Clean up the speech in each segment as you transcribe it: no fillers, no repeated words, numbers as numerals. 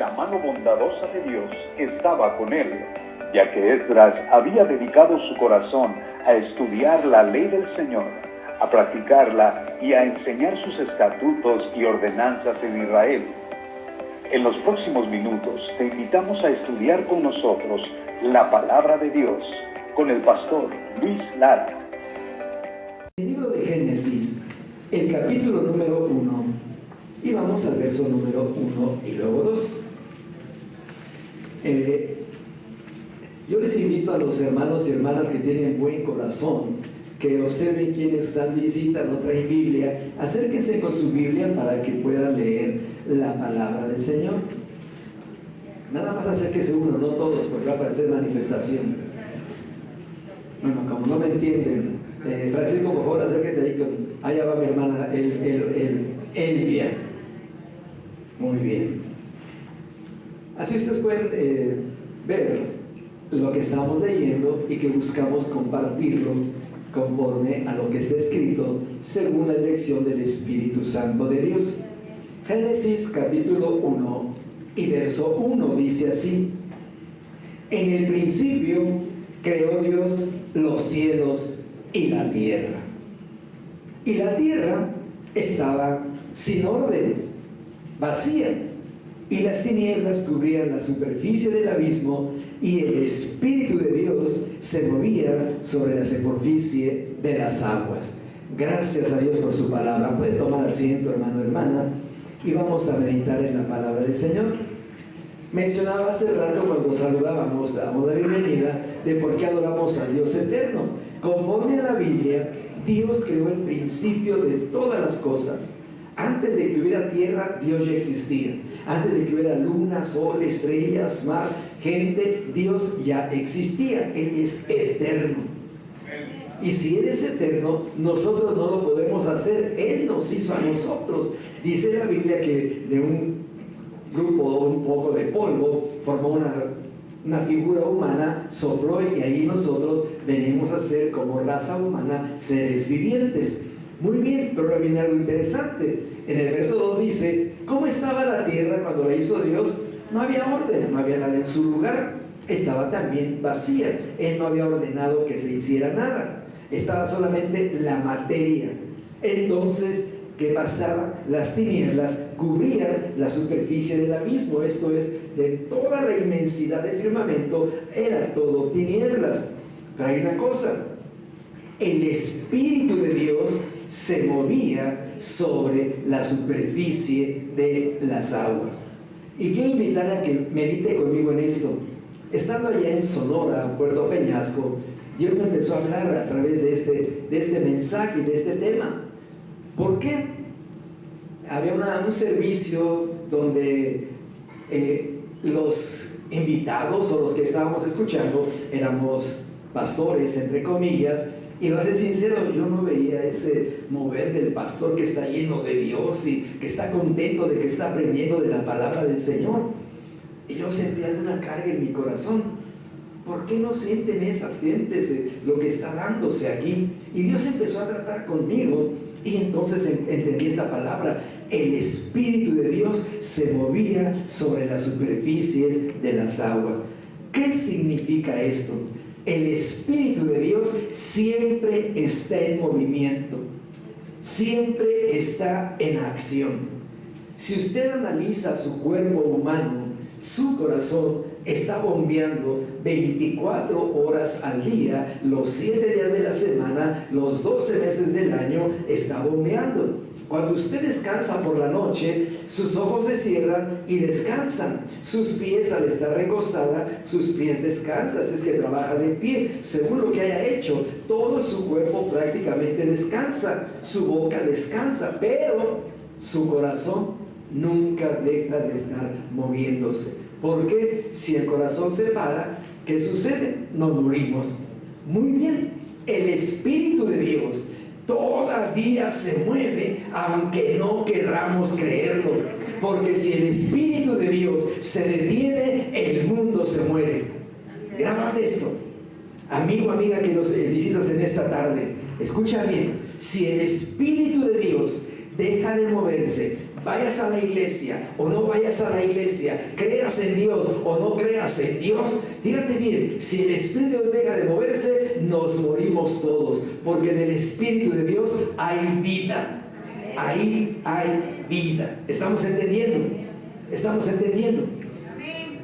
la mano bondadosa de Dios estaba con él, ya que Esdras había dedicado su corazón a estudiar la ley del Señor, a practicarla y a enseñar sus estatutos y ordenanzas en Israel. En los próximos minutos te invitamos a estudiar con nosotros la palabra de Dios con el pastor Luis Lara. El libro de Génesis, el capítulo número 1, y vamos al verso número 1 y luego 2. Yo les invito a los hermanos y hermanas que tienen buen corazón que observen quienes están visitan o traen Biblia, acérquense con su Biblia para que puedan leer la palabra del Señor. Nada más acérquese uno, no todos, porque va a aparecer manifestación. Bueno, como no me entienden, Francisco, por favor, acérquete ahí allá va mi hermana Elvia. Muy bien. Así ustedes pueden ver lo que estamos leyendo y que buscamos compartirlo conforme a lo que está escrito según la dirección del Espíritu Santo de Dios. Génesis capítulo 1 y verso 1 dice así: en el principio creó Dios los cielos y la tierra. Y la tierra estaba sin orden, vacía, y las tinieblas cubrían la superficie del abismo, y el Espíritu de Dios se movía sobre la superficie de las aguas. Gracias a Dios por su palabra. Puede tomar asiento, hermano, hermana, y vamos a meditar en la palabra del Señor. Mencionaba hace rato cuando saludábamos, damos la bienvenida de por qué adoramos a Dios eterno. Conforme a la Biblia, Dios creó el principio de todas las cosas. Antes de que hubiera tierra, Dios ya existía. Antes de que hubiera luna, sol, estrellas, mar, gente, Dios ya existía. Él es eterno. Y si Él es eterno, nosotros no lo podemos hacer. Él nos hizo a nosotros. Dice la Biblia que de un grupo, un poco de polvo, formó una figura humana, sopló, y ahí nosotros venimos a ser como raza humana, seres vivientes. Muy bien, pero ahora viene algo interesante. En el verso 2 dice: ¿cómo estaba la tierra cuando la hizo Dios? No había orden, no había nada en su lugar. Estaba también vacía. Él no había ordenado que se hiciera nada. Estaba solamente la materia. Entonces, ¿qué pasaba? Las tinieblas cubrían la superficie del abismo. Esto es, de toda la inmensidad del firmamento, era todo tinieblas. Pero hay una cosa: el Espíritu de Dios se movía sobre la superficie de las aguas. Y quiero invitar a que medite conmigo en esto. Estando allá en Sonora, Puerto Peñasco, Dios me empezó a hablar a través de este mensaje y de este tema. ¿Por qué? Había un servicio donde los invitados o los que estábamos escuchando éramos pastores, entre comillas. Y va a ser sincero, yo no veía ese mover del pastor que está lleno de Dios y que está contento de que está aprendiendo de la palabra del Señor. Y yo sentía una carga en mi corazón. ¿Por qué no sienten esas gentes lo que está dándose aquí? Y Dios empezó a tratar conmigo, y entonces entendí esta palabra: el Espíritu de Dios se movía sobre las superficies de las aguas. ¿Qué significa esto? El Espíritu de Dios siempre está en movimiento, siempre está en acción. Si usted analiza su cuerpo humano, su corazón está bombeando 24 horas al día, los 7 días de la semana, los 12 meses del año, está bombeando. Cuando usted descansa por la noche, sus ojos se cierran y descansan. Sus pies, al estar recostada, sus pies descansan, es que trabaja de pie, según lo que haya hecho. Todo su cuerpo prácticamente descansa, su boca descansa, pero su corazón nunca deja de estar moviéndose. Porque si el corazón se para, ¿qué sucede? Nos morimos. Muy bien, el Espíritu de Dios todavía se mueve, aunque no querramos creerlo. Porque si el Espíritu de Dios se detiene, el mundo se muere. Grábate esto, amigo, amiga que nos visitas en esta tarde. Escucha bien: si el Espíritu de Dios deja de moverse, vayas a la iglesia o no vayas a la iglesia, creas en Dios o no creas en Dios, fíjate bien, si el Espíritu de Dios deja de moverse, nos morimos todos, porque en el Espíritu de Dios hay vida. Ahí hay vida. ¿Estamos entendiendo? ¿Estamos entendiendo?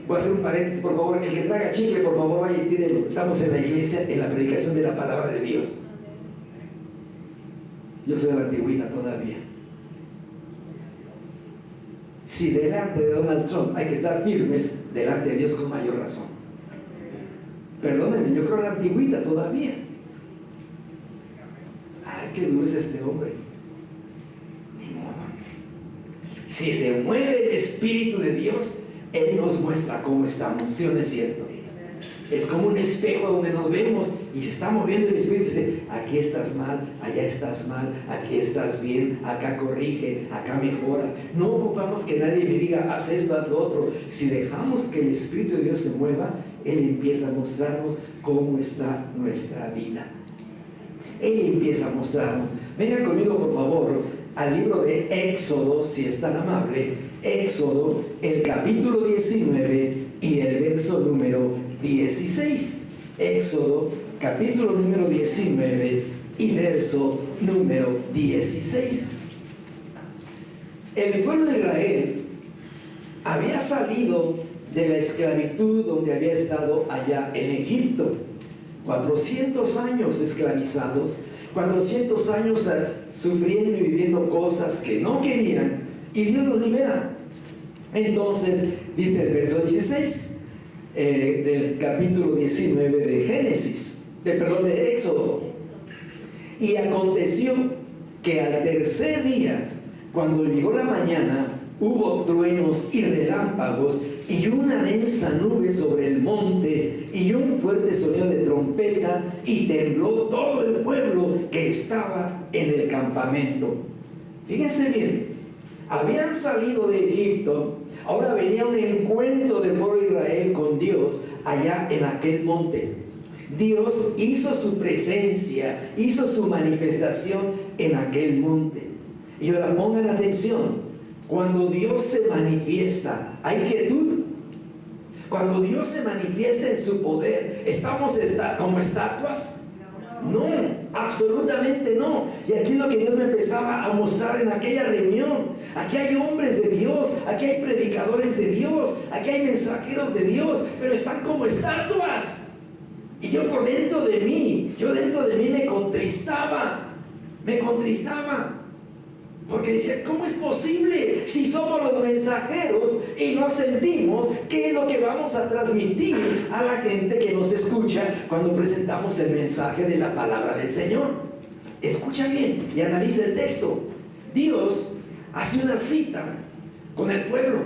Voy a hacer un paréntesis, por favor. El que traiga chicle, por favor, vaya y tírelo. Estamos en la iglesia, en la predicación de la palabra de Dios. Yo soy de la antigüita todavía. Si delante de Donald Trump hay que estar firmes, delante de Dios con mayor razón. Perdónenme, yo creo en la antigüita todavía. Ay, qué duro es este hombre. Ni modo. Si se mueve el Espíritu de Dios, Él nos muestra cómo estamos, ¿sí o no es cierto? Es como un espejo donde nos vemos y se está moviendo el Espíritu y dice, aquí estás mal, allá estás mal, aquí estás bien, acá corrige, acá mejora. No ocupamos que nadie me diga, haz esto, haz lo otro. Si dejamos que el Espíritu de Dios se mueva, Él empieza a mostrarnos cómo está nuestra vida. Él empieza a mostrarnos. Venga conmigo, por favor, al libro de Éxodo, si es tan amable. Éxodo, el capítulo 19 y el verso número 16. Éxodo, capítulo número 19 y verso número 16. El pueblo de Israel había salido de la esclavitud donde había estado allá en Egipto. 400 años esclavizados, 400 años sufriendo y viviendo cosas que no querían, y Dios los libera. Entonces dice el verso 16 del capítulo 19 de Génesis, de Éxodo: y aconteció que al tercer día, cuando llegó la mañana, hubo truenos y relámpagos y una densa nube sobre el monte y un fuerte sonido de trompeta, y tembló todo el pueblo que estaba en el campamento. Fíjense bien, habían salido de Egipto, ahora venía un encuentro del pueblo de Israel con Dios allá en aquel monte. Dios hizo su presencia, hizo su manifestación en aquel monte. Y ahora pongan atención, cuando Dios se manifiesta, ¿hay quietud? Cuando Dios se manifiesta en su poder, ¿estamos como estatuas? No, absolutamente no. Y aquí es lo que Dios me empezaba a mostrar en aquella reunión. Aquí hay hombres de Dios, aquí hay predicadores de Dios, aquí hay mensajeros de Dios, pero están como estatuas. Y yo dentro de mí me contristaba. Porque decía, ¿cómo es posible? Si somos los mensajeros y no sentimos qué es lo que vamos a transmitir a la gente que nos escucha cuando presentamos el mensaje de la palabra del Señor. Escucha bien y analiza el texto. Dios hace una cita con el pueblo.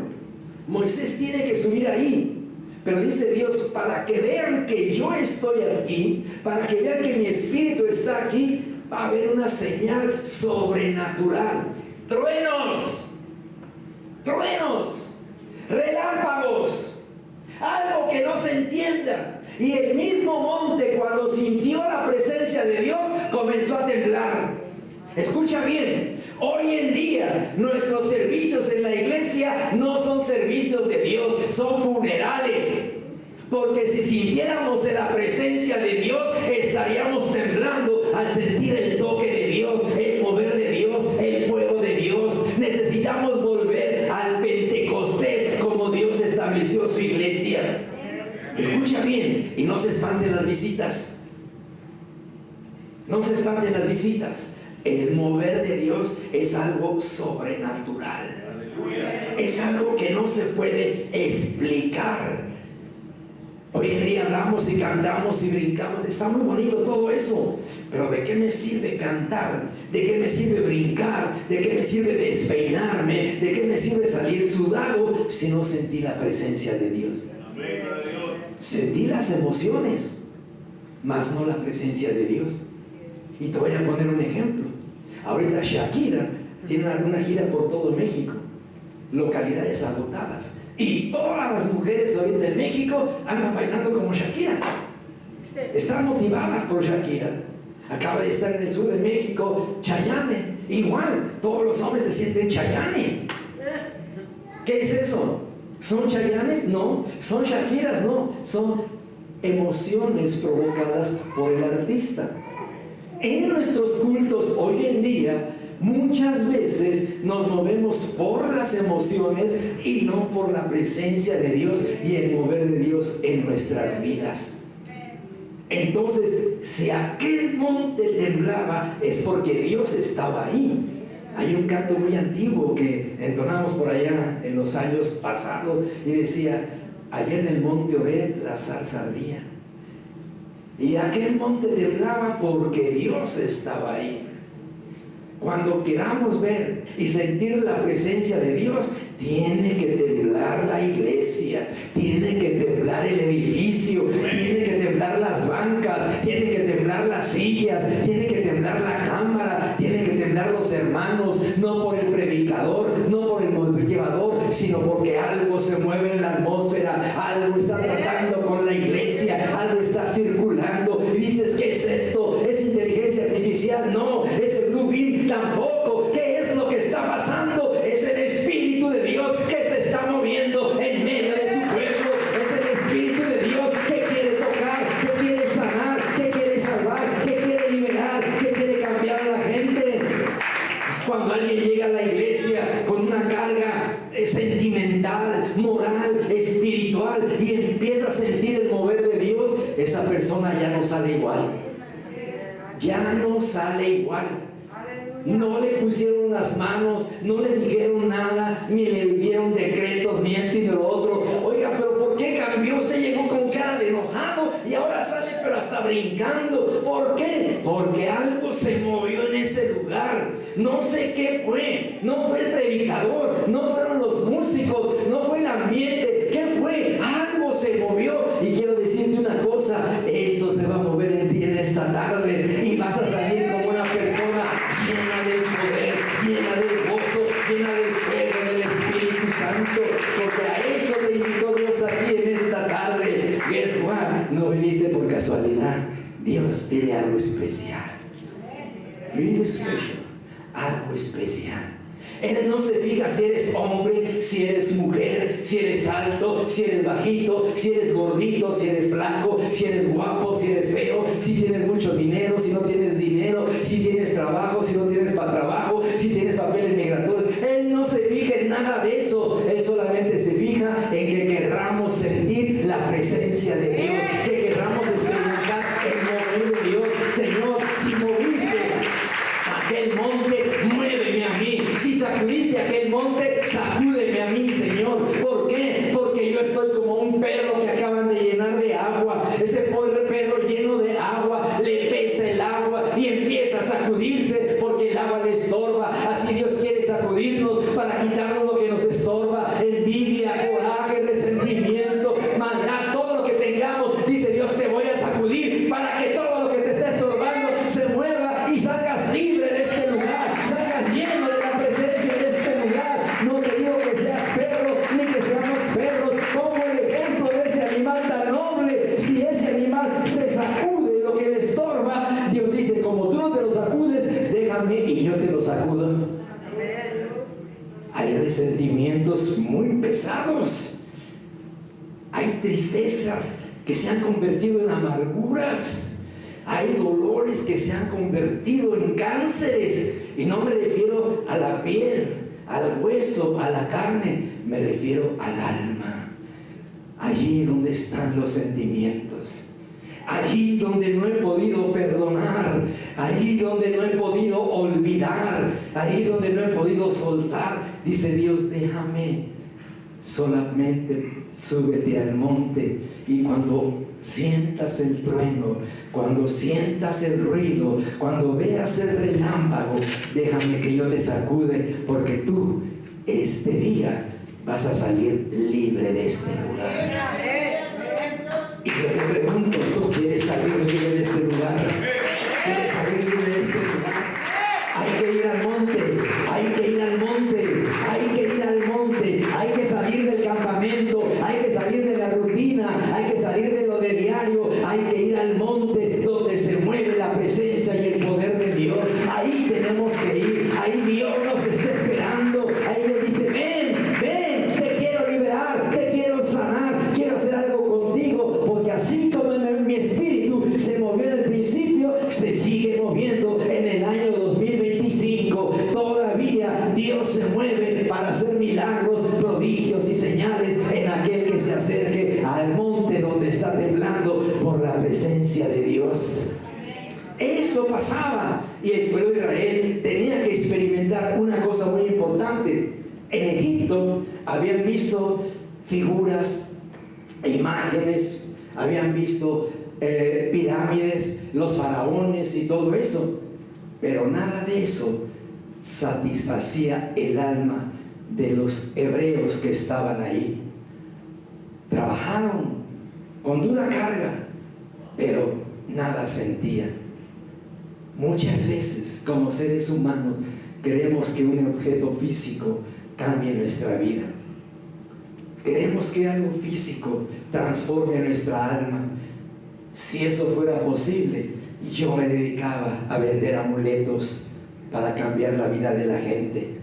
Moisés tiene que subir ahí. Pero dice Dios, para que vean que yo estoy aquí, para que vean que mi espíritu está aquí, va a haber una señal sobrenatural. Truenos, relámpagos, algo que no se entienda. Y el mismo monte, cuando sintió la presencia de Dios, comenzó a temblar. Escucha bien, hoy en día nuestros servicios en la iglesia no son servicios de Dios, son funerales. Porque si sintiéramos la presencia de Dios, estaríamos temblando al sentir el toque de Dios, el mover de Dios, el fuego de Dios. Necesitamos volver al Pentecostés como Dios estableció su iglesia. Escucha bien y no se espanten las visitas. No se espanten las visitas. El mover de Dios es algo sobrenatural. Es algo que no se puede explicar. Hoy en día hablamos y cantamos y brincamos, está muy bonito todo eso, pero ¿de qué me sirve cantar? ¿De qué me sirve brincar? ¿De qué me sirve despeinarme? ¿De qué me sirve salir sudado si no sentí la presencia de Dios? Sentí las emociones, mas no la presencia de Dios. Y te voy a poner un ejemplo. Ahorita Shakira tiene una gira por todo México, localidades agotadas. Y todas las mujeres ahorita en México andan bailando como Shakira. Están motivadas por Shakira. Acaba de estar en el sur de México Chayanne. Igual, todos los hombres se sienten Chayanne. ¿Qué es eso? ¿Son Chayannes? No. ¿Son Shakiras? No. Son emociones provocadas por el artista. En nuestros cultos hoy en día, muchas veces nos movemos por las emociones y no por la presencia de Dios y el mover de Dios en nuestras vidas. Entonces, si aquel monte temblaba, es porque Dios estaba ahí. Hay un canto muy antiguo que entonamos por allá en los años pasados y decía: allá en el monte Horeb la zarza ardía. Y aquel monte temblaba porque Dios estaba ahí. Cuando queramos ver y sentir la presencia de Dios, tiene que temblar la iglesia, tiene que temblar el edificio, tiene que temblar las bancas, tiene que temblar las sillas, tiene que temblar la cámara, tiene que temblar los hermanos, no por el predicador, no por el motivador, sino porque algo se mueve en la atmósfera, algo está tratando con la iglesia, algo está circulando. Y dices: ¿qué es esto? ¿Es inteligencia artificial? No. ¿Es el Blue Beam? Tampoco. ¿Qué es lo que está pasando? Es el Espíritu de Dios que se está moviendo en medio de su pueblo. Es el Espíritu de Dios que quiere tocar, que quiere sanar, que quiere salvar, que quiere liberar, que quiere cambiar a la gente. Cuando alguien llega a la iglesia con una carga sentimental, moral, espiritual, y empieza a sentir el mover de Dios, esa persona ya no sale igual. Ya no sale igual. No le pusieron las manos, no le dijeron nada, ni le dieron decretos, ni esto y lo otro. Oiga, pero ¿por qué cambió? Usted llegó con cara de enojado y ahora sale pero hasta brincando. ¿Por qué? Porque algo se movió en ese lugar. No sé qué fue. No fue el predicador, no fueron los músicos, no fue el ambiente. ¿Qué fue? Algo se movió. Y quiero decirte una cosa: eso se va a mover en ti en esta tarde y vas a salir como una persona llena del poder, llena del gozo, llena del fuego del Espíritu Santo, porque a eso te invitó Dios aquí en esta tarde. Guess what? No viniste por casualidad. Dios tiene algo especial. Really special. Algo especial. Él no se fija si eres hombre, si eres mujer, si eres alto, si eres bajito, si eres gordito, si eres flaco, si eres guapo, si eres feo, si tienes mucho dinero, si no tienes dinero, si tienes trabajo, si no tienes trabajo, si tienes papeles migratorios. Él no se fija en nada de eso. Él solamente se fija en que querramos sentir la presencia de Dios, que querramos experimentar el mover de Dios. Señor, si moviste aquel monte, muéveme a mí. Si sacudiste aquel monte, sacúdeme a mí, Señor. ¿Por qué? Porque yo estoy como un perro que acaban de llenar de agua. Ese pobre perro lleno de agua, le pesa el agua y empieza a sacudirse porque el agua le estorba. Así Dios quiere sacudirnos para quitarnos lo que nos estorba: envidia, coraje, resentimiento, maldad, todo lo que tengamos. Dice Dios: te voy a sacudir para que todo lo que te está estorbando se mueva y salgas libre de este lugar, salgas lleno de la presencia de este lugar. No te digo que seas perro ni que seamos perros. Como el ejemplo de ese animal tan noble. Si ese animal se sacude lo que le estorba, Dios dice: como tú no te lo sacudes, déjame y yo te lo sacudo. Hay resentimientos muy pesados, hay tristezas que se han convertido en amarguras, hay dolores que se han convertido en cánceres. Y no me refiero a la piel, al hueso, a la carne, me refiero al alma. Allí donde están los sentimientos, allí donde no he podido perdonar, allí donde no he podido olvidar, allí donde no he podido soltar, dice Dios: déjame, solamente súbete al monte, y cuando sientas el trueno, cuando sientas el ruido, cuando veas el relámpago, déjame que yo te sacude, porque tú este día vas a salir libre de este lugar. Y yo te pregunto: ¿tú quieres salir libre de este lugar? ¿Quieres salir libre de este lugar? Hay que ir al monte, hay que ir al monte, hay que ir al monte, hay que salir del campamento, hay que salir de la rutina, hay que salir de lo de diario, hay que ir al monte donde se mueve la presencia y el poder de Dios. Ahí tenemos que ir, ahí Dios nos está esperando, ahí le dice: ven, ven, eso pasaba. Y el pueblo de Israel tenía que experimentar una cosa muy importante. En Egipto habían visto figuras, imágenes, habían visto pirámides, los faraones y todo eso, pero nada de eso satisfacía el alma de los hebreos que estaban ahí. Trabajaron con dura carga, pero nada sentían. Muchas veces, como seres humanos, queremos que un objeto físico cambie nuestra vida. Queremos que algo físico transforme nuestra alma. Si eso fuera posible, yo me dedicaba a vender amuletos para cambiar la vida de la gente.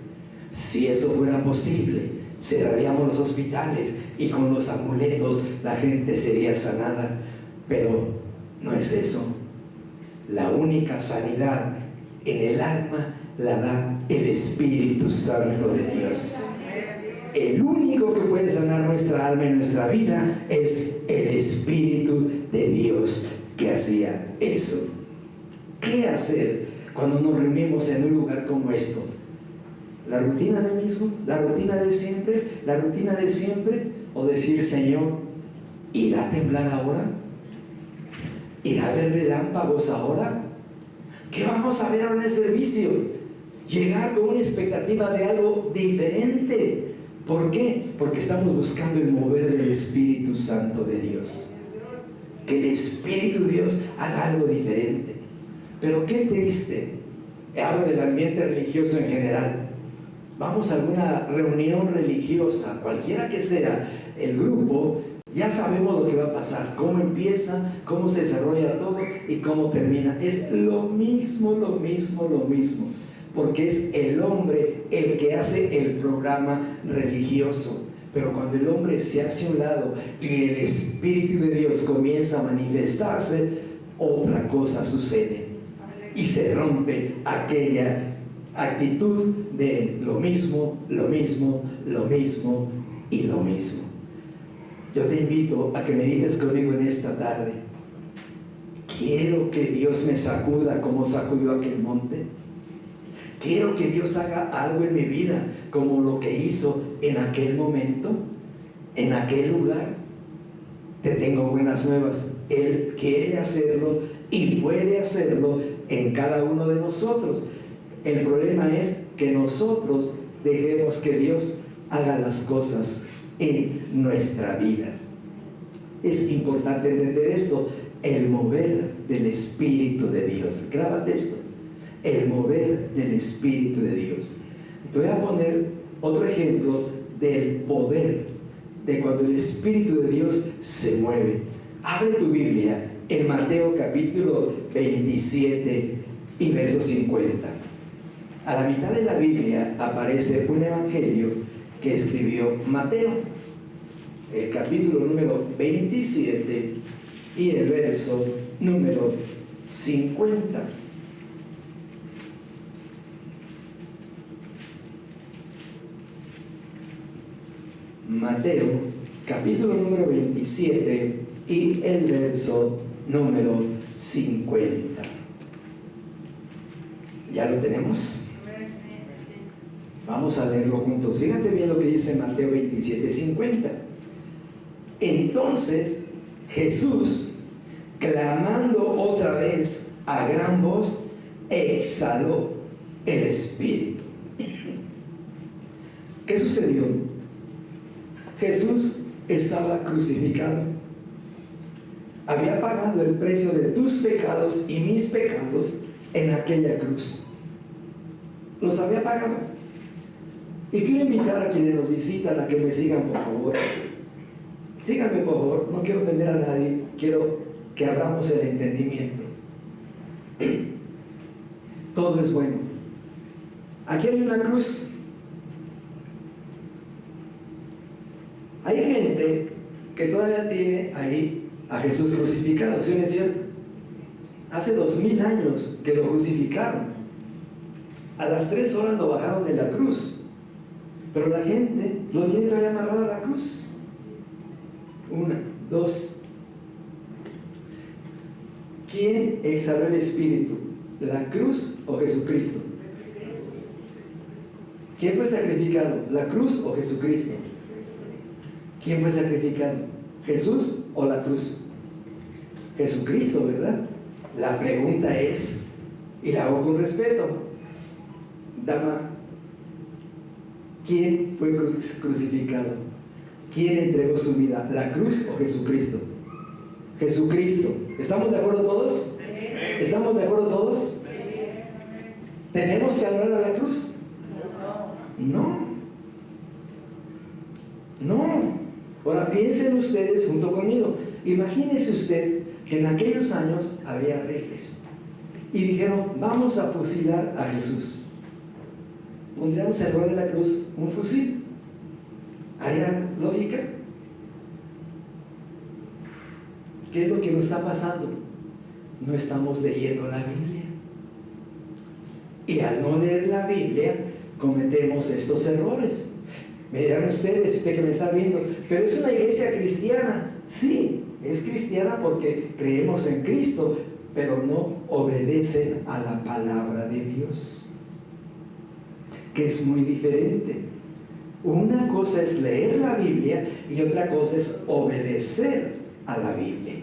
Si eso fuera posible, cerraríamos los hospitales y con los amuletos la gente sería sanada. Pero no es eso. La única sanidad en el alma la da el Espíritu Santo de Dios. El único que puede sanar nuestra alma y nuestra vida es el Espíritu de Dios que hacía eso. ¿Qué hacer cuando nos reunimos en un lugar como estos? ¿La rutina de mismo? ¿La rutina de siempre? ¿La rutina de siempre? ¿O decir, Señor, ¿irá a temblar ahora? ¿Irá a haber relámpagos ahora? ¿Qué vamos a ver ahora en el servicio? Llegar con una expectativa de algo diferente. ¿Por qué? Porque estamos buscando el mover del Espíritu Santo de Dios. Que el Espíritu de Dios haga algo diferente. Pero qué triste. Hablo del ambiente religioso en general. Vamos a alguna reunión religiosa, cualquiera que sea el grupo, ya sabemos lo que va a pasar, cómo empieza, cómo se desarrolla todo y cómo termina. Es lo mismo, porque es el hombre el que hace el programa religioso. Pero cuando el hombre se hace a un lado y el Espíritu de Dios comienza a manifestarse, otra cosa sucede y se rompe aquella actitud de lo mismo y lo mismo. Yo te invito a que medites conmigo en esta tarde. Quiero que Dios me sacuda como sacudió aquel monte. Quiero que Dios haga algo en mi vida como lo que hizo en aquel momento, en aquel lugar. Te tengo buenas nuevas. Él quiere hacerlo y puede hacerlo en cada uno de nosotros. El problema es que nosotros dejemos que Dios haga las cosas en nuestra vida. Es importante entender esto, el mover del Espíritu de Dios. Grábate esto, el mover del Espíritu de Dios. Te voy a poner otro ejemplo del poder de cuando el Espíritu de Dios se mueve. Abre tu Biblia en Mateo capítulo 27 y verso 50. A la mitad de la Biblia aparece un evangelio que escribió Mateo, el capítulo número 27 y el verso número 50. Mateo, capítulo número 27 y el verso número 50. ¿Ya lo tenemos? Vamos a leerlo juntos. Fíjate bien lo que dice Mateo 27, 50. Entonces Jesús, clamando otra vez a gran voz, exhaló el Espíritu. ¿Qué sucedió? Jesús estaba crucificado. Había pagado el precio de tus pecados y mis pecados en aquella cruz. Los había pagado. Y quiero invitar a quienes nos visitan a que me sigan, por favor. Síganme, por favor. No quiero ofender a nadie. Quiero que abramos el entendimiento. Todo es bueno. Aquí hay una cruz. Hay gente que todavía tiene ahí a Jesús crucificado, ¿sí o no es cierto? Hace 2000 años que lo crucificaron. A las 3 horas lo bajaron de la cruz. Pero la gente lo tiene todavía amarrado a la cruz. 1, 2. ¿Quién exhaló el Espíritu? ¿La cruz o Jesucristo? ¿Quién fue sacrificado? ¿La cruz o Jesucristo? ¿Quién fue sacrificado? ¿Jesús o la cruz? Jesucristo, ¿verdad? La pregunta es, y la hago con respeto, dama, ¿quién fue crucificado? ¿Quién entregó su vida? ¿La cruz o Jesucristo? Jesucristo. ¿Estamos de acuerdo todos? ¿Estamos de acuerdo todos? ¿Tenemos que adorar a la cruz? No. No. Ahora piensen ustedes junto conmigo. Imagínese usted que en aquellos años había rifles y dijeron, vamos a fusilar a Jesús. Pondríamos en lugar de la cruz un fusil. ¿Haría lógica? ¿Qué es lo que nos está pasando? No estamos leyendo la Biblia. Y al no leer la Biblia, cometemos estos errores. Me dirán ustedes, usted que me está viendo, pero es una iglesia cristiana. Sí, es cristiana porque creemos en Cristo, pero no obedecen a la palabra de Dios, que es muy diferente. Una cosa es leer la Biblia y otra cosa es obedecer a la Biblia.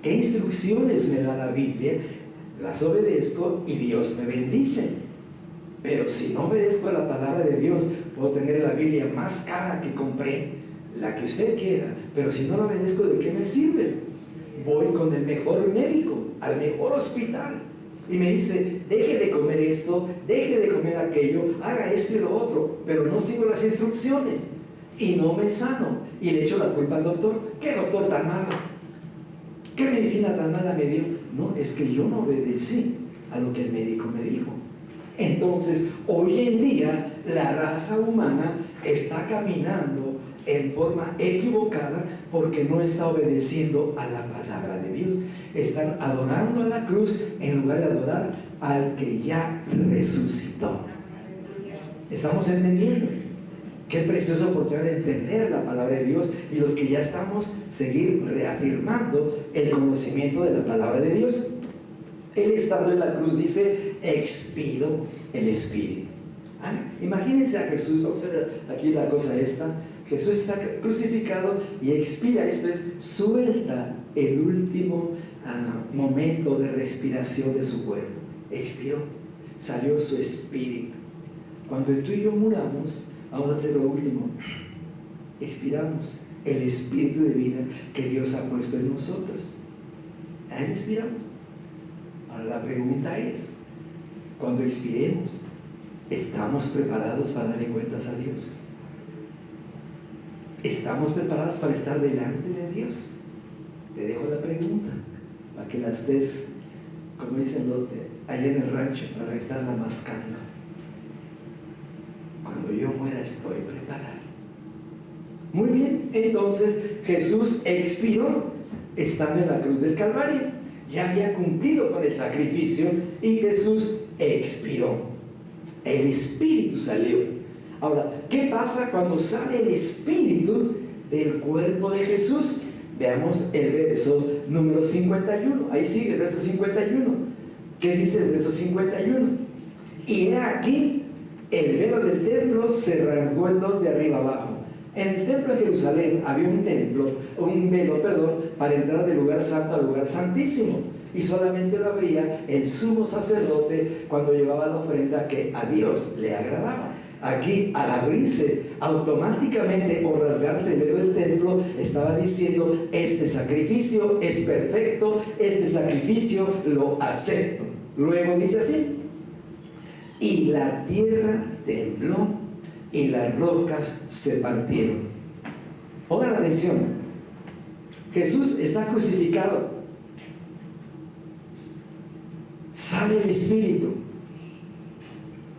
¿Qué instrucciones me da la Biblia? Las obedezco y Dios me bendice. Pero si no obedezco a la palabra de Dios, puedo tener la Biblia más cara que compré, la que usted quiera, pero si no la obedezco, ¿de qué me sirve? Voy con el mejor médico, al mejor hospital, y me dice, deje de comer esto, deje de comer aquello, haga esto y lo otro, pero no sigo las instrucciones y no me sano, y le echo la culpa al doctor. ¿Qué doctor tan malo? ¿Qué medicina tan mala me dio? No, es que yo no obedecí a lo que el médico me dijo. Entonces, hoy en día, la raza humana está caminando en forma equivocada porque no está obedeciendo a la palabra de Dios. Están adorando a la cruz en lugar de adorar al que ya resucitó. ¿Estamos entendiendo? Qué preciosa oportunidad de entender la palabra de Dios, y los que ya estamos, seguir reafirmando el conocimiento de la palabra de Dios. Él, estando en la cruz, dice, expiró el Espíritu. Imagínense a Jesús. Vamos a ver aquí la cosa esta. Jesús está crucificado y expira, esto es, suelta el último momento de respiración de su cuerpo. Expiró, salió su espíritu. Cuando tú y yo muramos, vamos a hacer lo último. Expiramos el espíritu de vida que Dios ha puesto en nosotros. Ahí expiramos. Ahora la pregunta es, cuando expiremos, ¿estamos preparados para darle cuentas a Dios? ¿Estamos preparados para estar delante de Dios? Te dejo la pregunta para que la estés, como dicen allá en el rancho, para estarla mascando. Cuando yo muera, estoy preparado. Muy bien, entonces Jesús expiró estando en la cruz del Calvario. Ya había cumplido con el sacrificio y Jesús expiró. El Espíritu salió. Ahora, ¿qué pasa cuando sale el Espíritu del cuerpo de Jesús? Veamos el verso número 51. Ahí sigue el verso 51. ¿Qué dice el verso 51? Y he aquí, el velo del templo se rasgó en dos de arriba abajo. En el templo de Jerusalén había un velo, para entrar del lugar santo al lugar santísimo, y solamente lo abría el sumo sacerdote cuando llevaba la ofrenda que a Dios le agradaba. Aquí, al abrirse automáticamente o rasgarse el velo del templo, estaba diciendo, este sacrificio es perfecto, este sacrificio lo acepto. Luego dice así, y la tierra tembló y las rocas se partieron. Pongan atención, Jesús está crucificado, sale el Espíritu.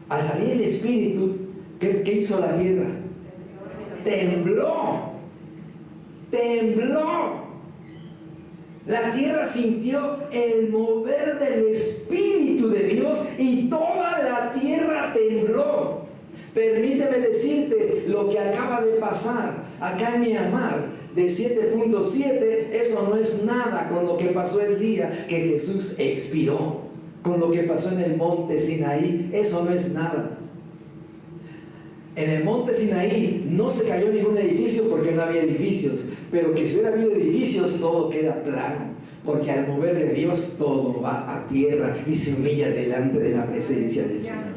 Al salir el Espíritu, ¿qué hizo la tierra? Tembló. La tierra sintió el mover del Espíritu de Dios y toda la tierra tembló. Permíteme decirte lo que acaba de pasar acá en Myanmar de 7.7, eso no es nada con lo que pasó el día que Jesús expiró. con lo que pasó en el monte Sinaí. Eso no es nada. En el monte Sinaí no se cayó ningún edificio porque no había edificios, pero que si hubiera habido edificios todo queda plano, porque al mover de Dios todo va a tierra y se humilla delante de la presencia del Señor.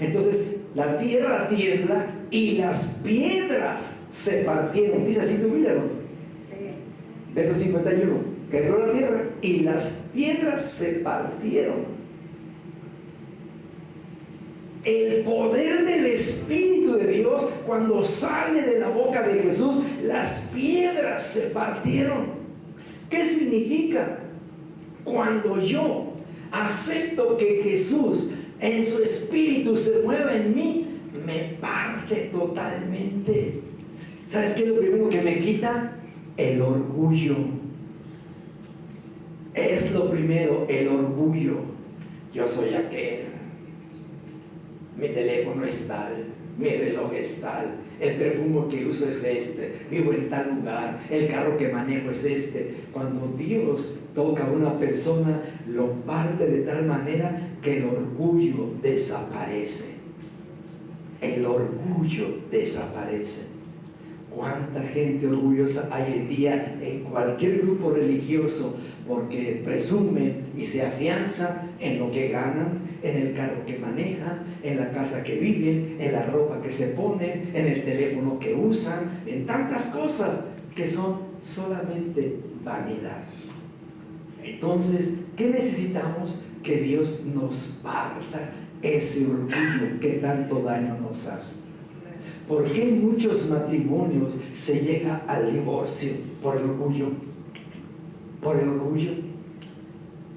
Entonces la tierra tiembla y las piedras se partieron. Dice así tu Biblia, ¿no? Sí. Verso 51. Quebró la tierra y las piedras se partieron. El poder del Espíritu de Dios, cuando sale de la boca de Jesús, las piedras se partieron. ¿Qué significa? Cuando yo acepto que Jesús en su Espíritu se mueva en mí, me parte totalmente. ¿Sabes qué es lo primero que me quita? El orgullo. Es lo primero, el orgullo. Yo soy aquel. Mi teléfono es tal, mi reloj es tal, el perfume que uso es este, vivo en tal lugar, el carro que manejo es este. Cuando Dios toca a una persona, lo parte de tal manera que el orgullo desaparece. El orgullo desaparece. ¿Cuánta gente orgullosa hay en día en cualquier grupo religioso? Porque presumen y se afianzan en lo que ganan, en el carro que manejan, en la casa que viven, en la ropa que se ponen, en el teléfono que usan, en tantas cosas que son solamente vanidad. Entonces, ¿qué necesitamos? Que Dios nos parta ese orgullo que tanto daño nos hace. ¿Por qué en muchos matrimonios se llega al divorcio? Por el orgullo. Por el orgullo.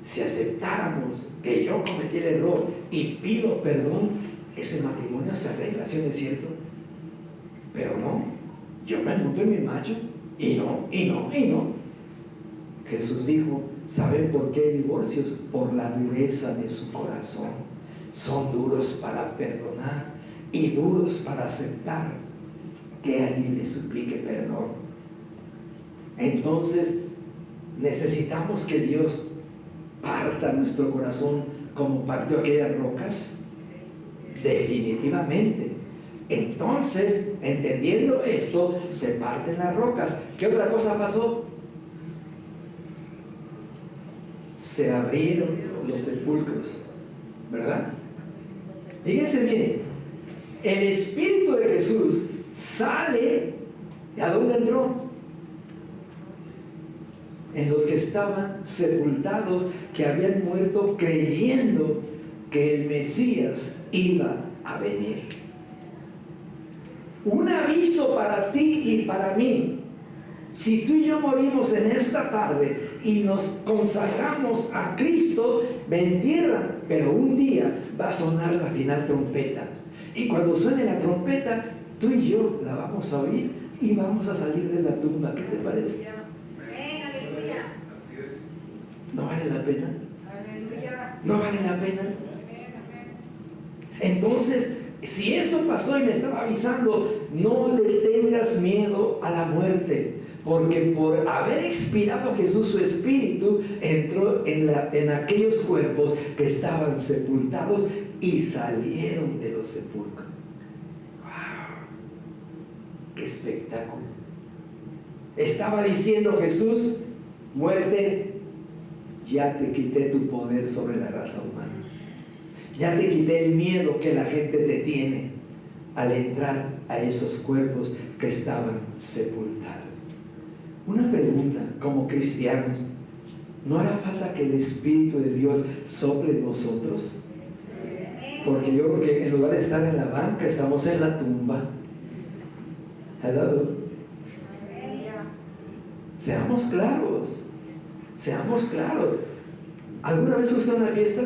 Si aceptáramos que yo cometí el error y pido perdón, ese matrimonio se arregla, ¿sí no es cierto? Pero no, yo me monto en mi macho y no. Jesús dijo, ¿saben por qué hay divorcios? Por la dureza de su corazón. Son duros para perdonar y duros para aceptar que alguien les suplique perdón. Entonces necesitamos que Dios parta nuestro corazón como partió aquellas rocas. Definitivamente. Entonces, entendiendo esto, se parten las rocas. ¿Qué otra cosa pasó? Se abrieron los sepulcros, ¿verdad? Fíjense bien, el Espíritu de Jesús sale. ¿A dónde entró? En los que estaban sepultados, que habían muerto creyendo que el Mesías iba a venir. Un aviso para ti y para mí. Si tú y yo morimos en esta tarde y nos consagramos a Cristo, me entierran, pero un día va a sonar la final trompeta. Y cuando suene la trompeta, tú y yo la vamos a oír y vamos a salir de la tumba. ¿Qué te parece? ¿No vale la pena? ¿No vale la pena? Entonces, si eso pasó y me estaba avisando, no le tengas miedo a la muerte, porque por haber expirado Jesús su espíritu, entró en aquellos cuerpos que estaban sepultados y salieron de los sepulcros. ¡Wow! ¡Qué espectáculo! Estaba diciendo Jesús, muerte, ya te quité tu poder sobre la raza humana. Ya te quité el miedo que la gente te tiene al entrar a esos cuerpos que estaban sepultados. Una pregunta, como cristianos, ¿no hará falta que el Espíritu de Dios sople en nosotros? Porque yo creo que en lugar de estar en la banca, estamos en la tumba. Hello. Seamos claros. Seamos claros. ¿Alguna vez fuiste a una fiesta?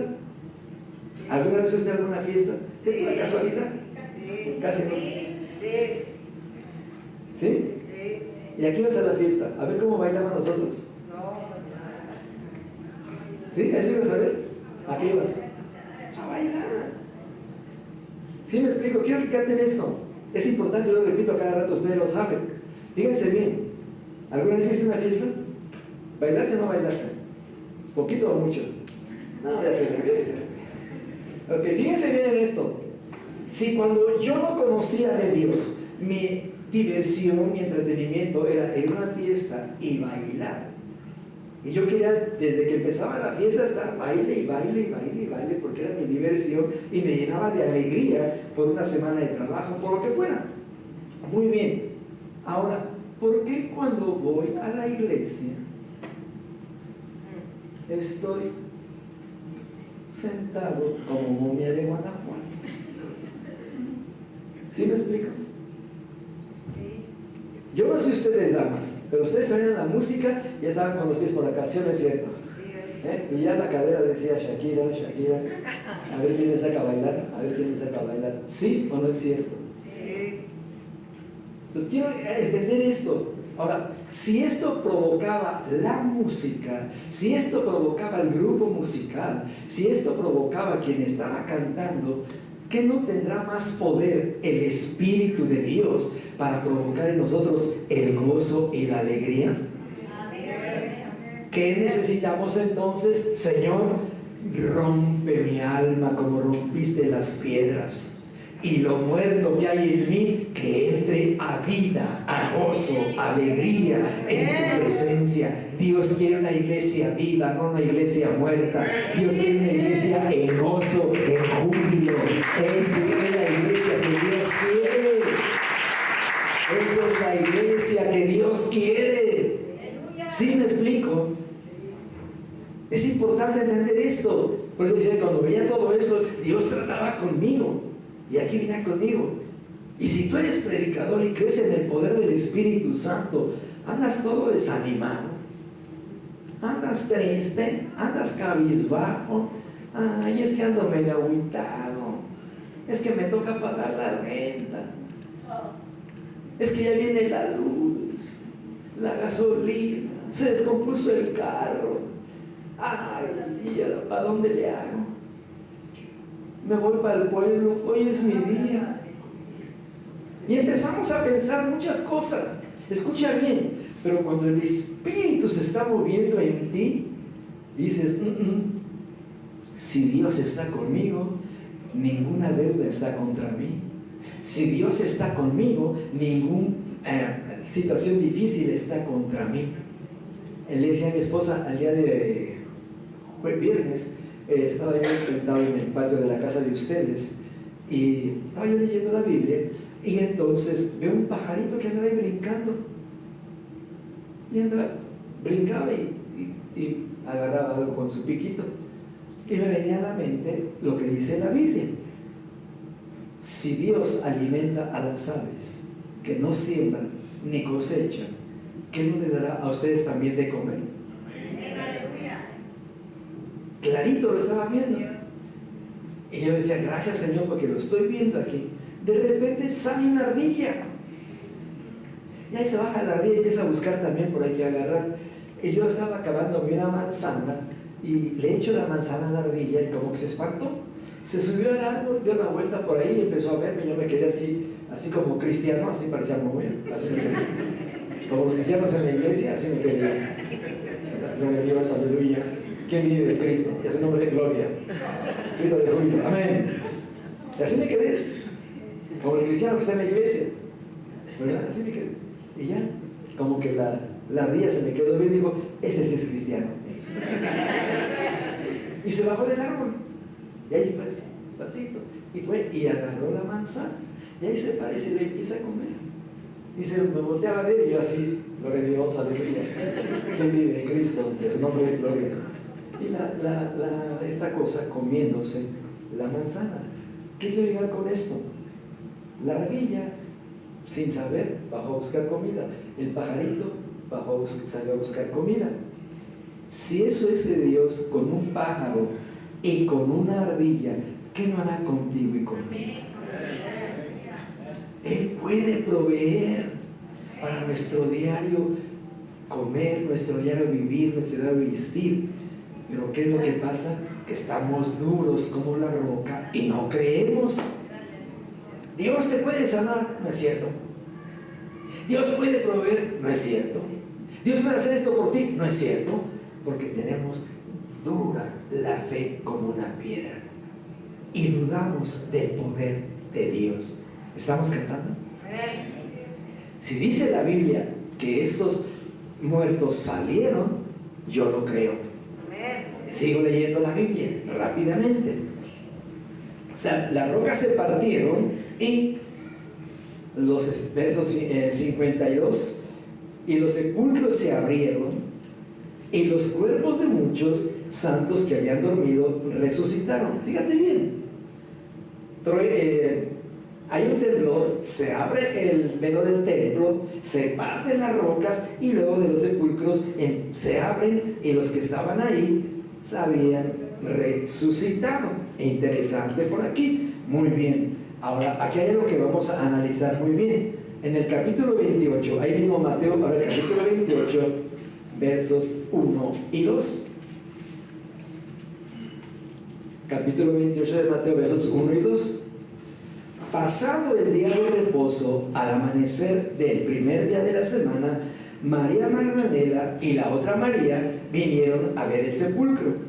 ¿Alguna vez fuiste a alguna fiesta? ¿De pura casualidad? Sí. Casi no. ¿Sí? ¿Y aquí vas a la fiesta? A ver cómo bailaban nosotros. ¿Sí? ¿A eso ibas a ver? ¿A qué ibas? A bailar. ¿Sí me explico? Quiero que capten esto. Es importante, yo lo repito a cada rato, ustedes lo saben. Fíjense bien. ¿Alguna vez fuiste a una fiesta? ¿Bailaste o no bailaste? ¿Poquito o mucho? No, ya se me olvidó. Ok, fíjense bien en esto. Si cuando yo no conocía de Dios, mi diversión, mi entretenimiento era ir a una fiesta y bailar. Y yo quería, desde que empezaba la fiesta, estar baile y baile y baile y baile, porque era mi diversión y me llenaba de alegría por una semana de trabajo, por lo que fuera. Muy bien. Ahora, ¿por qué cuando voy a la iglesia estoy sentado como momia de Guanajuato? ¿Sí me explico? Yo no sé ustedes, damas, pero ustedes oían la música y estaban con los pies por acá, ¿sí o no es cierto? Y ya la cadera decía Shakira, Shakira, a ver quién me saca a bailar, a ver quién me saca a bailar. ¿Sí o no es cierto? Sí. Entonces quiero entender esto. Ahora, si esto provocaba la música, si esto provocaba el grupo musical, si esto provocaba quien estaba cantando, ¿qué no tendrá más poder el Espíritu de Dios para provocar en nosotros el gozo y la alegría? ¿Qué necesitamos entonces? Señor, rompe mi alma como rompiste las piedras, y lo muerto que hay en mí, que entre a vida, a gozo, a alegría en tu presencia. Dios quiere una iglesia viva, no una iglesia muerta. Dios quiere una iglesia en gozo, en júbilo. Esa es la iglesia que Dios quiere. Esa es la iglesia que Dios quiere. ¿Sí me explico? Es importante entender esto. Porque decía, cuando veía todo eso, Dios trataba conmigo. Y aquí viene conmigo. Y si tú eres predicador y crees en el poder del Espíritu Santo, andas todo desanimado, andas triste, andas cabizbajo, ay, es que ando medio agüitado, es que me toca pagar la renta, es que ya viene la luz, la gasolina, se descompuso el carro, ay, ¿y ahora para dónde le hago? Me voy para el pueblo, hoy es mi día. Y empezamos a pensar muchas cosas. Escucha bien, pero cuando el Espíritu se está moviendo en ti, dices, si Dios está conmigo, ninguna deuda está contra mí. Si Dios está conmigo, ninguna situación difícil está contra mí. Le decía a mi esposa al día de viernes, estaba yo sentado en el patio de la casa de ustedes y estaba yo leyendo la Biblia, y entonces veo un pajarito que andaba ahí brincando, y brincaba y agarraba algo con su piquito, y me venía a la mente lo que dice la Biblia: si Dios alimenta a las aves que no siembran ni cosechan, ¿qué no le dará a ustedes también de comer? Clarito lo estaba viendo. Y yo decía, gracias Señor, porque lo estoy viendo aquí. De repente sale una ardilla. Y ahí se baja la ardilla y empieza a buscar también por ahí que agarrar. Y yo estaba acabándome una manzana y le echo la manzana a la ardilla y como que se espantó. Se subió al árbol, dio la vuelta por ahí y empezó a verme. Yo me quedé así como cristiano, así parecía muy bien. Así me quedé. Como los cristianos en la iglesia, así me quedé. Gloria a Dios, aleluya. ¿Quién vive de Cristo? Es un nombre de gloria. Grito de júbilo. Amén. Y así me quedé. Como el cristiano que está en la iglesia. ¿Verdad? Así me quedé. Y ya, como que la ardilla se me quedó bien y dijo, este sí es cristiano. Y se bajó del árbol. Y ahí fue despacito. Y fue y agarró la manzana. Y ahí se parece y le empieza a comer. Y se me volteaba a ver y yo así, gloria a Dios, aleluya. ¿Quién vive de Cristo? Es un nombre de gloria. Y esta cosa comiéndose la manzana. ¿Qué quiero llegar con esto? La ardilla, sin saber, bajó a buscar comida. El pajarito salió a buscar comida. Si eso es de Dios con un pájaro y con una ardilla, ¿qué no hará contigo y conmigo? Él puede proveer para nuestro diario comer, nuestro diario vivir, nuestro diario vestir. Pero ¿qué es lo que pasa? Que estamos duros como la roca y no creemos. Dios te puede sanar, no es cierto. Dios puede proveer, no es cierto. Dios puede hacer esto por ti, no es cierto. Porque tenemos dura la fe como una piedra y dudamos del poder de Dios. ¿Estamos cantando? Si dice la Biblia que estos muertos salieron, yo lo creo. Sigo leyendo la Biblia rápidamente. O sea, las rocas se partieron y los versos 52, y los sepulcros se abrieron y los cuerpos de muchos santos que habían dormido resucitaron. Fíjate bien, hay un temblor, se abre el velo del templo, se parten las rocas y luego de los sepulcros se abren y los que estaban ahí se habían resucitado. Interesante por aquí. Muy bien. Ahora, aquí hay algo que vamos a analizar muy bien. En el capítulo 28, ahí mismo Mateo, ahora el capítulo 28, versos 1 y 2. Capítulo 28 de Mateo, versos 1 y 2. Pasado el día de reposo, al amanecer del primer día de la semana, María Magdalena y la otra María vinieron a ver el sepulcro.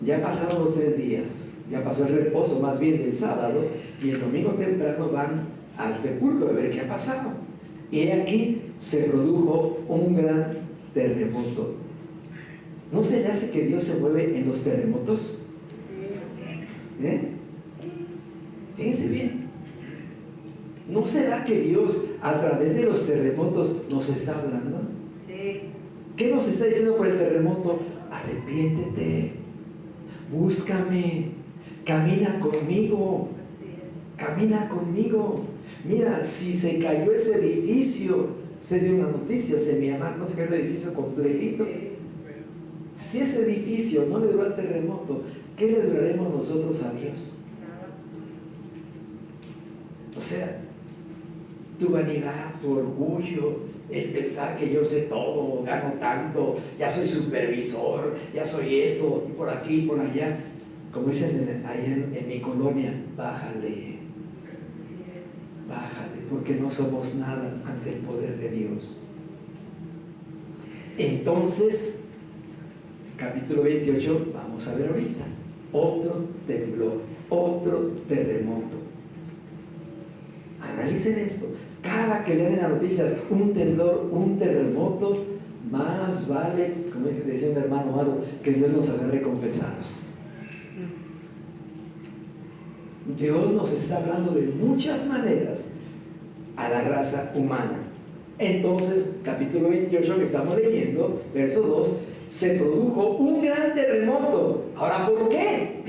Ya pasaron los 3 días, ya pasó el reposo más bien del sábado, y el domingo temprano van al sepulcro a ver qué ha pasado. Y aquí se produjo un gran terremoto. ¿No se le hace que Dios se mueve en los terremotos? Fíjense bien. ¿No será que Dios a través de los terremotos nos está hablando? Sí. ¿Qué nos está diciendo por el terremoto? Arrepiéntete, búscame, camina conmigo, camina conmigo. Mira, si se cayó ese edificio, usted vio una noticia, se me llama, no se cayó el edificio completito. Si ese edificio no le duró al terremoto, ¿qué le duraremos nosotros a Dios? O sea, tu vanidad, tu orgullo, el pensar que yo sé todo, gano tanto, ya soy supervisor, ya soy esto, y por aquí, y por allá. Como dicen ahí en mi colonia, bájale, porque no somos nada ante el poder de Dios. Entonces, capítulo 28, vamos a ver ahorita, otro temblor, otro terremoto. Analicen esto. Cada que vean en las noticias un temblor, un terremoto, más vale, como decía un hermano amado, que Dios nos agarre confesados. Dios nos está hablando de muchas maneras a la raza humana. Entonces, capítulo 28 que estamos leyendo, verso 2, se produjo un gran terremoto. Ahora, ¿por qué?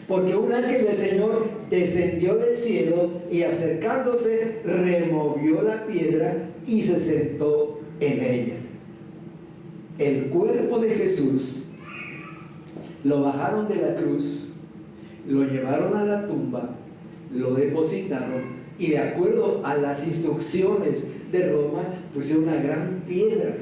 Porque un ángel del Señor descendió del cielo y acercándose removió la piedra y se sentó en ella. El cuerpo de Jesús lo bajaron de la cruz, lo llevaron a la tumba, lo depositaron y de acuerdo a las instrucciones de Roma pusieron una gran piedra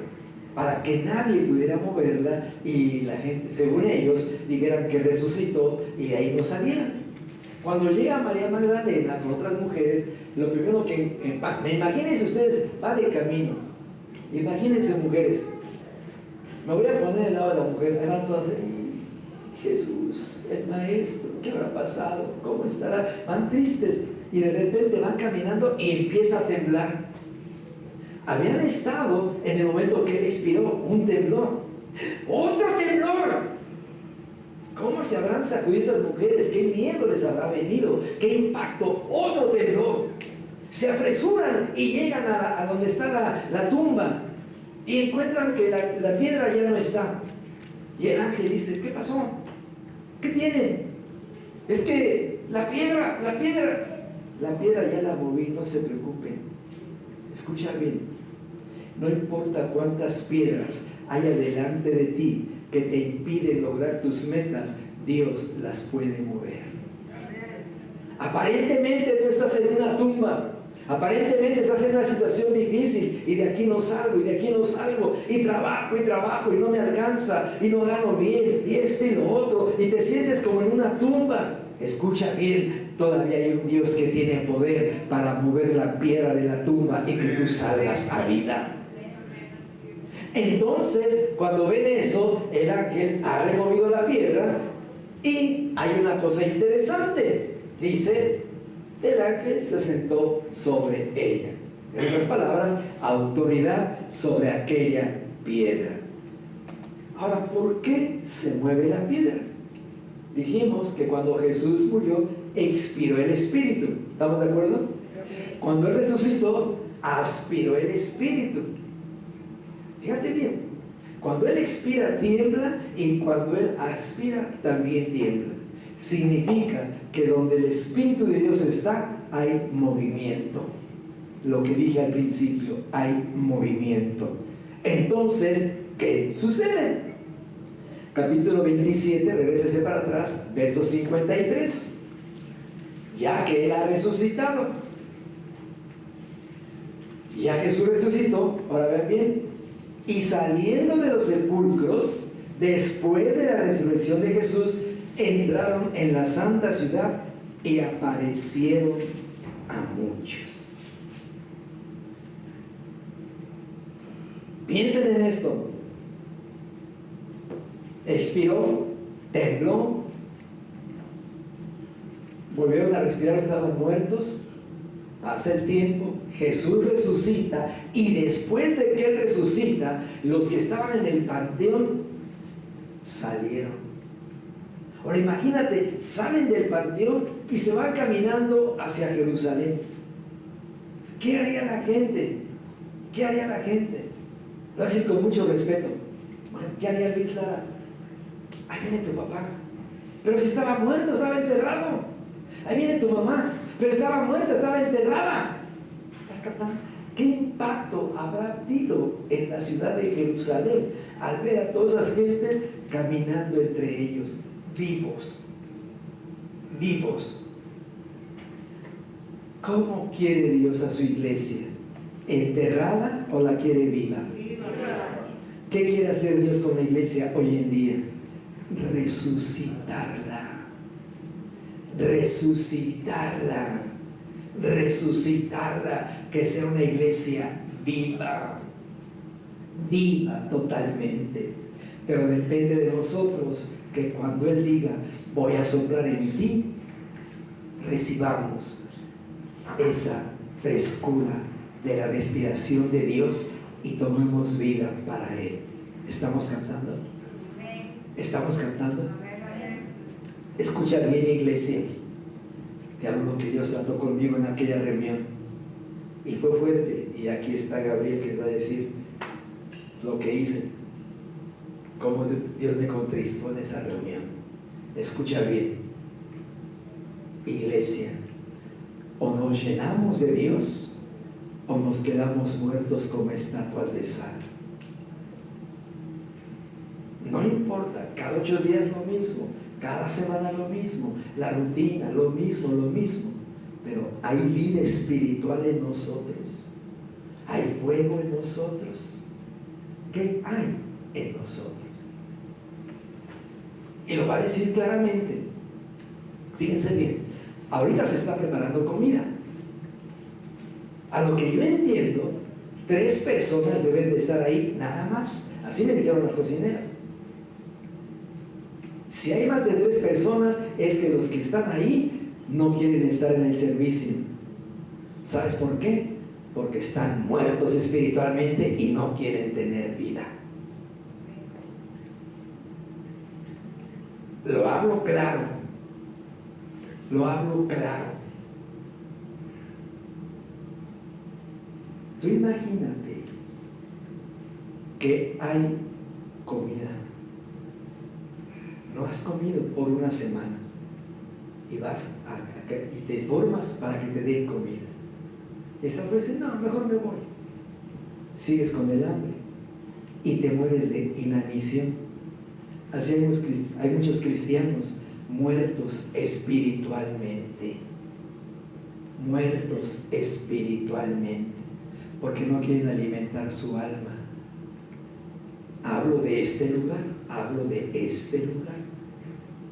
para que nadie pudiera moverla y la gente, según ellos, dijeran que resucitó y de ahí no salieran. Cuando llega María Magdalena con otras mujeres, lo primero que, imagínense ustedes, va de camino, imagínense mujeres, me voy a poner del lado de la mujer, ahí van todas, Jesús, el maestro, ¿qué habrá pasado? ¿Cómo estará? Van tristes y de repente van caminando y empieza a temblar. Habían estado en el momento que él expiró, un temblor, otro temblor. ¿Cómo se habrán sacudido estas mujeres? ¿Qué miedo les habrá venido? ¿Qué impacto? Otro temblor. Se apresuran y llegan a donde está la tumba y encuentran que la piedra ya no está. Y el ángel dice, ¿qué pasó? ¿Qué tienen? Es que la piedra ya la moví, no se preocupen. Escucha bien, no importa cuántas piedras haya delante de ti que te impiden lograr tus metas, Dios las puede mover. Aparentemente tú estás en una tumba, aparentemente estás en una situación difícil y de aquí no salgo, y de aquí no salgo, y trabajo y no me alcanza, y no gano bien, y esto y lo otro, y te sientes como en una tumba. Escucha bien, todavía hay un Dios que tiene poder para mover la piedra de la tumba y que tú salgas a vida. Entonces, cuando ven eso, el ángel ha removido la piedra y hay una cosa interesante. Dice, el ángel se sentó sobre ella. En otras palabras, autoridad sobre aquella piedra. Ahora, ¿por qué se mueve la piedra? Dijimos que cuando Jesús murió, expiró el Espíritu. ¿Estamos de acuerdo? Cuando Él resucitó, aspiró el Espíritu. Fíjate bien, cuando Él expira tiembla y cuando Él aspira también tiembla. Significa que donde el Espíritu de Dios está, hay movimiento. Lo que dije al principio, hay movimiento. Entonces, ¿qué sucede? Capítulo 27, regrésese para atrás, verso 53. Ya que Él ha resucitado, ya Jesús resucitó, ahora vean bien, y saliendo de los sepulcros, después de la resurrección de Jesús, entraron en la santa ciudad y aparecieron a muchos. Piensen en esto. Expiró, tembló, volvieron a respirar, estaban muertos. Pasa el tiempo, Jesús resucita y después de que Él resucita, los que estaban en el panteón salieron. Ahora imagínate, salen del panteón y se van caminando hacia Jerusalén. ¿Qué haría la gente? ¿Qué haría la gente? Lo voy a decir con mucho respeto. ¿Qué haría Luis Lara? Ahí viene tu papá, pero si estaba muerto, estaba enterrado. Ahí viene tu mamá, pero estaba muerta, estaba enterrada. ¿Estás captando? ¿Qué impacto habrá habido en la ciudad de Jerusalén al ver a todas las gentes caminando entre ellos, vivos? Vivos. ¿Cómo quiere Dios a su iglesia? ¿Enterrada o la quiere viva? ¿Qué quiere hacer Dios con la iglesia hoy en día? Resucitarla. Resucitarla. Resucitarla. Que sea una iglesia viva. Viva totalmente. Pero depende de nosotros que cuando Él diga, voy a soplar en ti, recibamos esa frescura de la respiración de Dios y tomemos vida para Él. ¿Estamos cantando? ¿Estamos cantando? Escucha bien, iglesia. Te hablo lo que Dios trató conmigo en aquella reunión y fue fuerte, y aquí está Gabriel que va a decir lo que hice, cómo Dios me contristó en esa reunión. Escucha bien, iglesia, o nos llenamos de Dios o nos quedamos muertos como estatuas de sal. No importa, cada 8 días lo mismo, cada semana lo mismo, la rutina, lo mismo, pero hay vida espiritual en nosotros, hay fuego en nosotros. ¿Qué hay en nosotros? Y lo va a decir claramente. Fíjense bien, ahorita se está preparando comida. A lo que yo entiendo, 3 personas deben de estar ahí nada más. Así me dijeron las cocineras. Si hay más de 3 personas, es que los que están ahí no quieren estar en el servicio. ¿Sabes por qué? Porque están muertos espiritualmente y no quieren tener vida. Lo hablo claro. Lo hablo claro. Tú imagínate que hay comida. No has comido por una semana y vas y te formas para que te den comida. Y estás diciendo, no, mejor me voy. Sigues con el hambre y te mueres de inanición. Así hay muchos cristianos muertos espiritualmente. Muertos espiritualmente. Porque no quieren alimentar su alma. Hablo de este lugar, hablo de este lugar.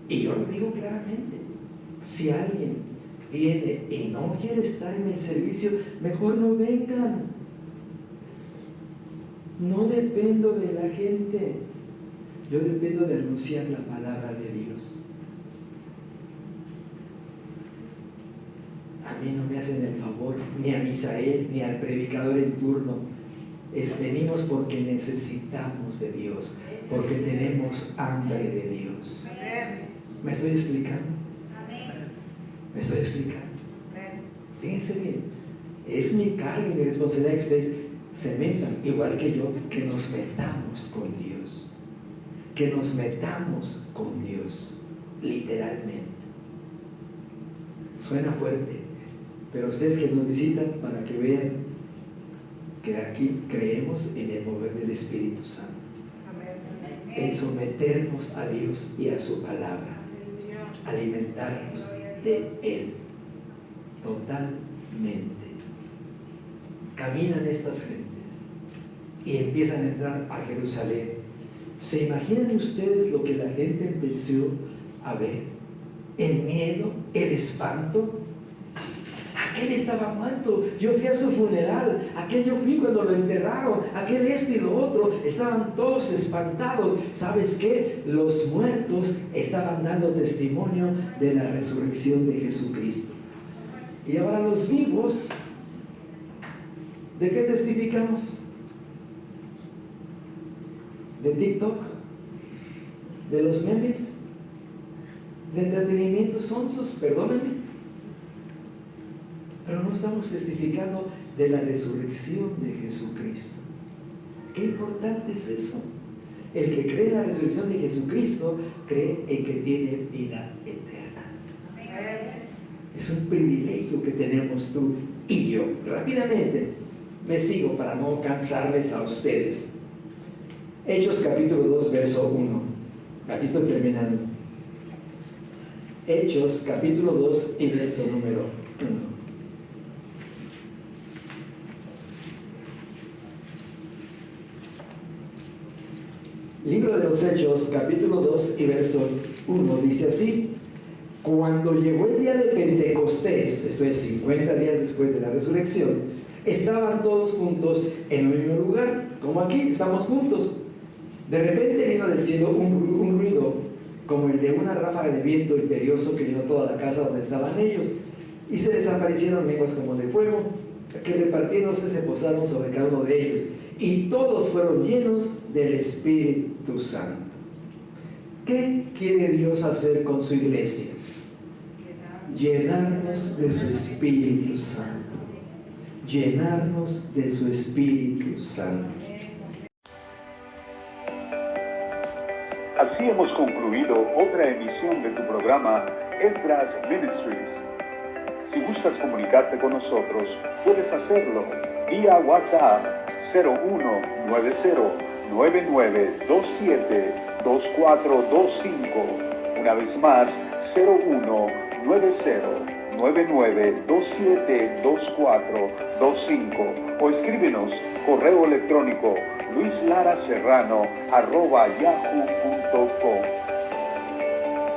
Y yo lo digo claramente. Si alguien viene y no quiere estar en el servicio, mejor no vengan. No dependo de la gente, yo dependo de anunciar la palabra de Dios. A mí no me hacen el favor, ni a Misael, ni al predicador en turno. Venimos porque necesitamos de Dios, porque tenemos hambre de Dios. ¿Me estoy explicando? ¿Me estoy explicando? Fíjense bien, es mi carga y mi responsabilidad que ustedes se metan, igual que yo, que nos metamos con Dios. Que nos metamos con Dios, literalmente. Suena fuerte, pero ustedes que nos visitan, para que vean que aquí creemos en el mover del Espíritu Santo, en someternos a Dios y a su palabra, alimentarnos de Él totalmente. Caminan estas gentes y empiezan a entrar a Jerusalén. ¿Se imaginan ustedes lo que la gente empezó a ver? El miedo, el espanto. Aquel estaba muerto, yo fui a su funeral, aquel yo fui cuando lo enterraron, aquel esto y lo otro. Estaban todos espantados. ¿Sabes qué? Los muertos estaban dando testimonio de la resurrección de Jesucristo. Y ahora los vivos, ¿de qué testificamos? ¿De TikTok? ¿De los memes? ¿De entretenimientos sonsos? Perdóname. Pero no estamos testificando de la resurrección de Jesucristo. Qué importante es eso. El que cree en la resurrección de Jesucristo cree en que tiene vida eterna. Es un privilegio que tenemos tú y yo. Rápidamente me sigo para no cansarles a ustedes. Hechos capítulo 2, verso 1. Aquí estoy terminando. Hechos capítulo 2 y verso número 1. Libro de los Hechos, capítulo 2 y verso 1, dice así: cuando llegó el día de Pentecostés, esto es 50 días después de la resurrección, estaban todos juntos en un mismo lugar, como aquí, estamos juntos. De repente vino del cielo un ruido, como el de una ráfaga de viento imperioso que llenó toda la casa donde estaban ellos, y se desaparecieron lenguas como de fuego, que repartiéndose se posaron sobre cada uno de ellos, y todos fueron llenos del Espíritu Santo. ¿Qué quiere Dios hacer con su iglesia? Llenarnos de su Espíritu Santo. Llenarnos de su Espíritu Santo. Así hemos concluido otra emisión de tu programa Esdras Ministries. Si gustas comunicarte con nosotros, puedes hacerlo vía WhatsApp 019099272425. Una vez más, 019099272425. O escríbenos correo electrónico luislaraserrano@yahoo.com.